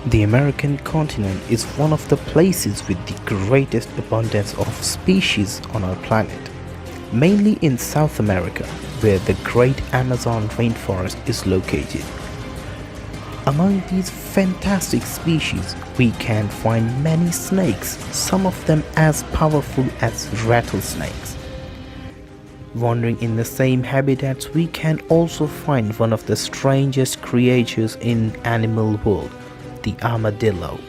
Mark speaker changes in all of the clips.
Speaker 1: The American continent is one of the places with the greatest abundance of species on our planet, mainly in South America, where the great Amazon rainforest is located. Among these fantastic species, we can find many snakes, some of them as powerful as rattlesnakes. Wandering in the same habitats, we can also find one of the strangest creatures in animal world, the armadillo.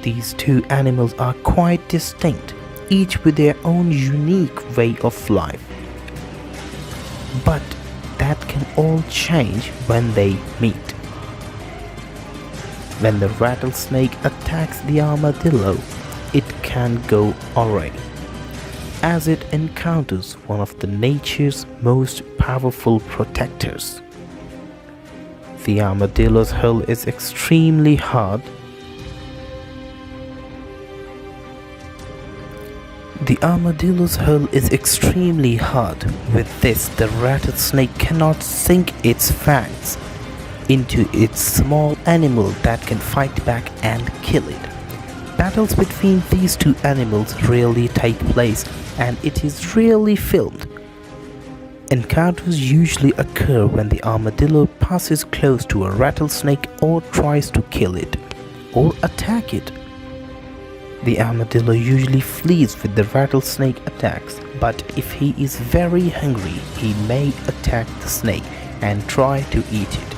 Speaker 1: These two animals are quite distinct, each with their own unique way of life. But that can all change when they meet. When the rattlesnake attacks the armadillo, it can go awry, as it encounters one of the nature's most powerful protectors. The armadillo's hull is extremely hard. The armadillo's hull is extremely hard. With this, the rattlesnake cannot sink its fangs into its small animal that can fight back and kill it. Battles between these two animals rarely take place, and it is rarely filmed. Encounters usually occur when the armadillo passes close to a rattlesnake or tries to kill it or attack it. The armadillo usually flees with the rattlesnake attacks, but if he is very hungry, he may attack the snake and try to eat it.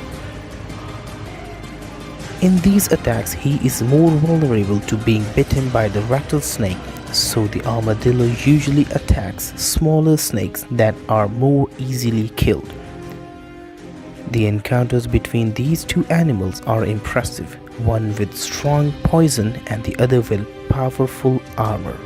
Speaker 1: In these attacks, he is more vulnerable to being bitten by the rattlesnake, so the armadillo usually attacks smaller snakes that are more easily killed. The encounters between these two animals are impressive, one with strong poison and the other with powerful armor.